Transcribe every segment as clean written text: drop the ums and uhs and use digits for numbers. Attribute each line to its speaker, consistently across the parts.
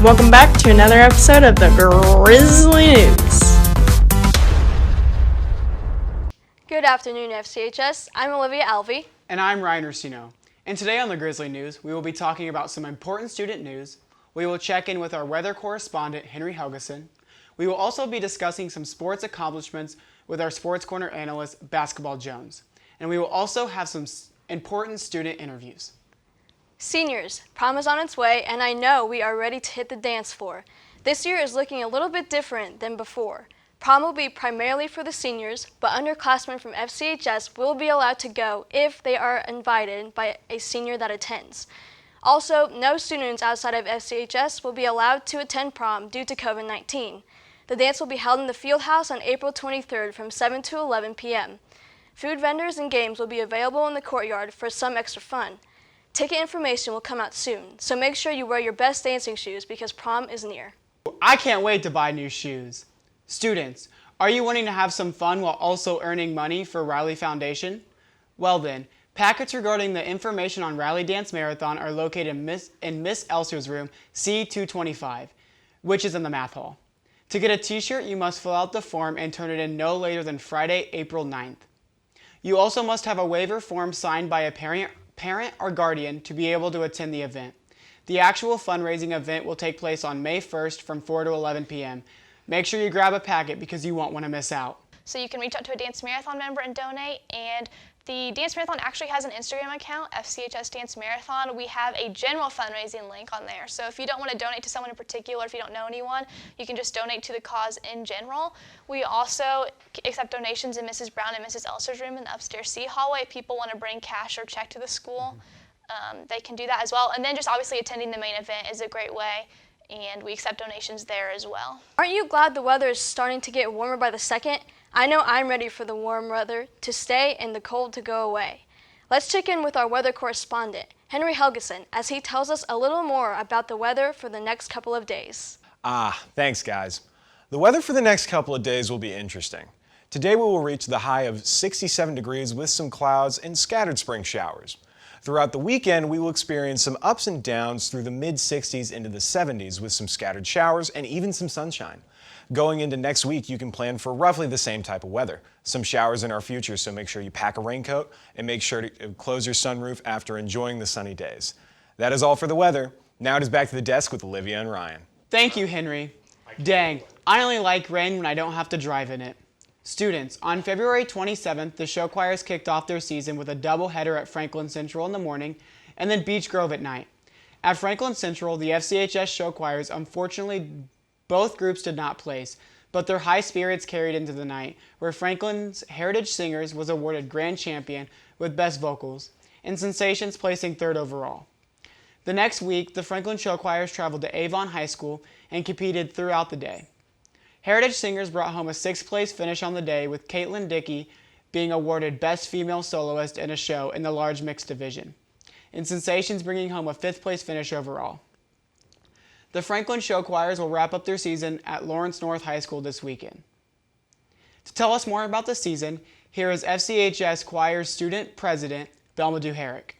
Speaker 1: Welcome back to another episode of the Grizzly News.
Speaker 2: Good afternoon, FCHS. I'm Olivia Alvey.
Speaker 3: And I'm Ryan Racino. And today on the Grizzly News, we will be talking about some important student news. We will check in with our weather correspondent, Henry Helgeson. We will also be discussing some sports accomplishments with our Sports Corner analyst, Basketball Jones. And we will also have some important student interviews.
Speaker 2: Seniors, prom is on its way, and I know we are ready to hit the dance floor. This year is looking a little bit different than before. Prom will be primarily for the seniors, but underclassmen from FCHS will be allowed to go if they are invited by a senior that attends. Also, no students outside of FCHS will be allowed to attend prom due to COVID-19. The dance will be held in the field house on April 23rd from 7 to 11 p.m. Food vendors and games will be available in the courtyard for some extra fun. Ticket information will come out soon, so make sure you wear your best dancing shoes because prom is near.
Speaker 3: I can't wait to buy new shoes. Students, are you wanting to have some fun while also earning money for Riley Foundation? Well then, packets regarding the information on Rally Dance Marathon are located in Miss Elser's room C225, which is in the math hall. To get a t-shirt, you must fill out the form and turn it in no later than Friday, April 9th. You also must have a waiver form signed by a parent or guardian to be able to attend the event. The actual fundraising event will take place on May 1st from 4 to 11 p.m. Make sure you grab a packet because you won't want to miss out.
Speaker 4: So you can reach out to a Dance Marathon member and donate, and the Dance Marathon actually has an Instagram account, FCHS Dance Marathon. We have a general fundraising link on there, so if you don't want to donate to someone in particular, if you don't know anyone, you can just donate to the cause in general. We also accept donations in Mrs. Brown and Mrs. Elser's room in the upstairs C hallway. If people want to bring cash or check to the school, they can do that as well. And then just obviously attending the main event is a great way, and we accept donations there as well.
Speaker 2: Aren't you glad the weather is starting to get warmer by the second? I know I'm ready for the warm weather to stay and the cold to go away. Let's check in with our weather correspondent, Henry Helgeson, as he tells us a little more about the weather for the next couple of days.
Speaker 5: Thanks guys. The weather for the next couple of days will be interesting. Today we will reach the high of 67 degrees with some clouds and scattered spring showers. Throughout the weekend, we will experience some ups and downs through the mid-60s into the 70s with some scattered showers and even some sunshine. Going into next week, you can plan for roughly the same type of weather. Some showers in our future, so make sure you pack a raincoat and make sure to close your sunroof after enjoying the sunny days. That is all for the weather. Now it is back to the desk with Olivia and Ryan.
Speaker 3: Thank you, Henry. Dang, I only like rain when I don't have to drive in it. Students, on February 27th, the show choirs kicked off their season with a doubleheader at Franklin Central in the morning and then Beech Grove at night. At Franklin Central, the FCHS show choirs, unfortunately, both groups did not place, but their high spirits carried into the night, where Franklin's Heritage Singers was awarded Grand Champion with Best Vocals, and Sensations placing third overall. The next week, the Franklin show choirs traveled to Avon High School and competed throughout the day. Heritage Singers brought home a sixth place finish on the day, with Caitlin Dickey being awarded Best Female Soloist in a Show in the large mixed division, and Sensations bringing home a fifth place finish overall. The Franklin show choirs will wrap up their season at Lawrence North High School this weekend. To tell us more about the season, here is FCHS Choir Student President, Belma Duherrick.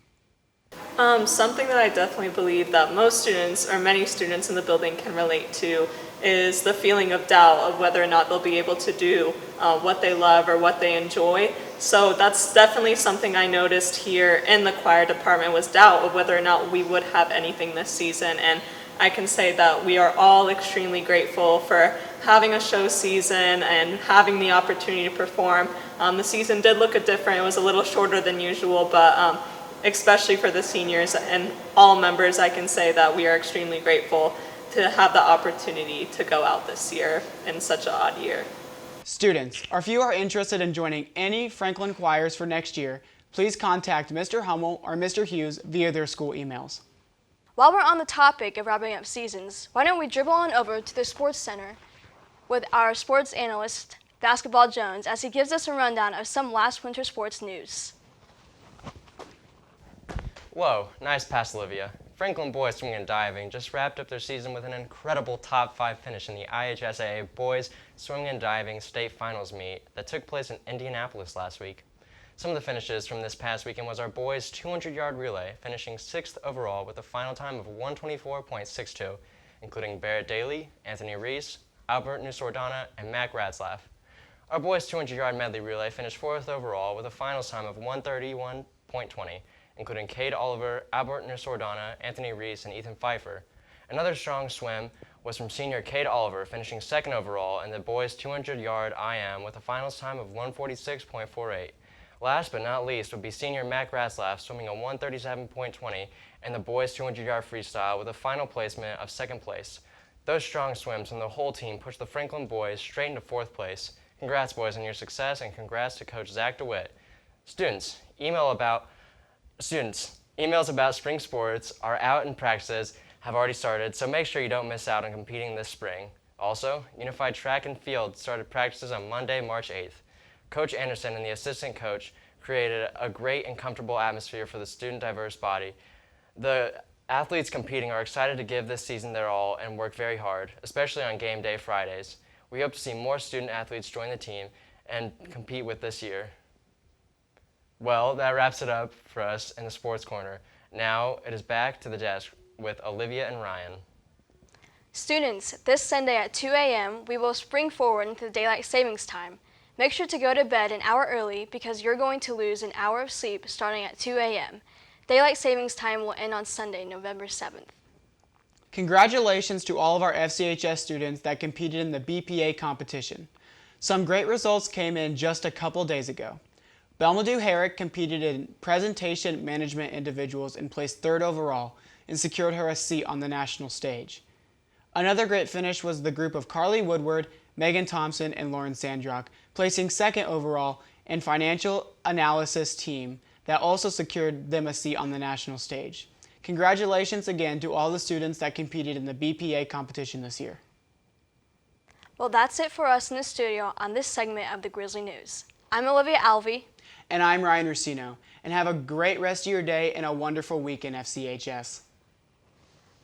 Speaker 1: Something that I definitely believe that most students, or many students in the building, can relate to is the feeling of doubt of whether or not they'll be able to do what they love or what they enjoy. So that's definitely something I noticed here in the choir department, was doubt of whether or not we would have anything this season. And I can say that we are all extremely grateful for having a show season and having the opportunity to perform. The season did look different. It was a little shorter than usual, but especially for the seniors and all members, I can say that we are extremely grateful to have the opportunity to go out this year in such an odd year.
Speaker 3: Students, if you are interested in joining any Franklin choirs for next year, please contact Mr. Hummel or Mr. Hughes via their school emails.
Speaker 2: While we're on the topic of wrapping up seasons, why don't we dribble on over to the Sports Center with our sports analyst, Basketball Jones, as he gives us a rundown of some last winter sports news.
Speaker 6: Whoa, nice pass, Olivia. Franklin boys swimming and diving just wrapped up their season with an incredible top 5 finish in the IHSAA Boys Swimming and Diving State Finals meet that took place in Indianapolis last week. Some of the finishes from this past weekend was our boys' 200-yard relay, finishing 6th overall with a final time of 124.62, including Barrett Daly, Anthony Reese, Albert Nusordana, and Mac Ratzlaff. Our boys' 200-yard medley relay finished 4th overall with a finals time of 1:31.20, including Cade Oliver, Albert Nusordana, Anthony Reese, and Ethan Pfeiffer. Another strong swim was from senior Cade Oliver, finishing 2nd overall in the boys' 200-yard IM with a finals time of 1:46.48. Last but not least would be senior Mac Ratzlaff, swimming a 1:37.20 in the boys' 200-yard freestyle with a final placement of 2nd place. Those strong swims from the whole team pushed the Franklin boys straight into 4th place. Congrats, boys, on your success, and congrats to Coach Zach DeWitt. Emails about spring sports are out and practices have already started, so make sure you don't miss out on competing this spring. Also, Unified Track and Field started practices on Monday, March 8th. Coach Anderson and the assistant coach created a great and comfortable atmosphere for the student-diverse body. The athletes competing are excited to give this season their all and work very hard, especially on game day Fridays. We hope to see more student athletes join the team and compete with this year. Well, that wraps it up for us in the Sports Corner. Now it is back to the desk with Olivia and Ryan.
Speaker 2: Students, this Sunday at 2 a.m., we will spring forward into the daylight savings time. Make sure to go to bed an hour early because you're going to lose an hour of sleep starting at 2 a.m. Daylight savings time will end on Sunday, November 7th.
Speaker 3: Congratulations to all of our FCHS students that competed in the BPA competition. Some great results came in just a couple days ago. Belmadou Herrick competed in presentation management individuals and placed 3rd overall and secured her a seat on the national stage. Another great finish was the group of Carly Woodward, Megan Thompson, and Lauren Sandrock, placing 2nd overall, and financial analysis team that also secured them a seat on the national stage. Congratulations again to all the students that competed in the BPA competition this year.
Speaker 2: Well, that's it for us in the studio on this segment of the Grizzly News. I'm Olivia Alvey.
Speaker 3: And I'm Ryan Racino. And have a great rest of your day and a wonderful week in FCHS.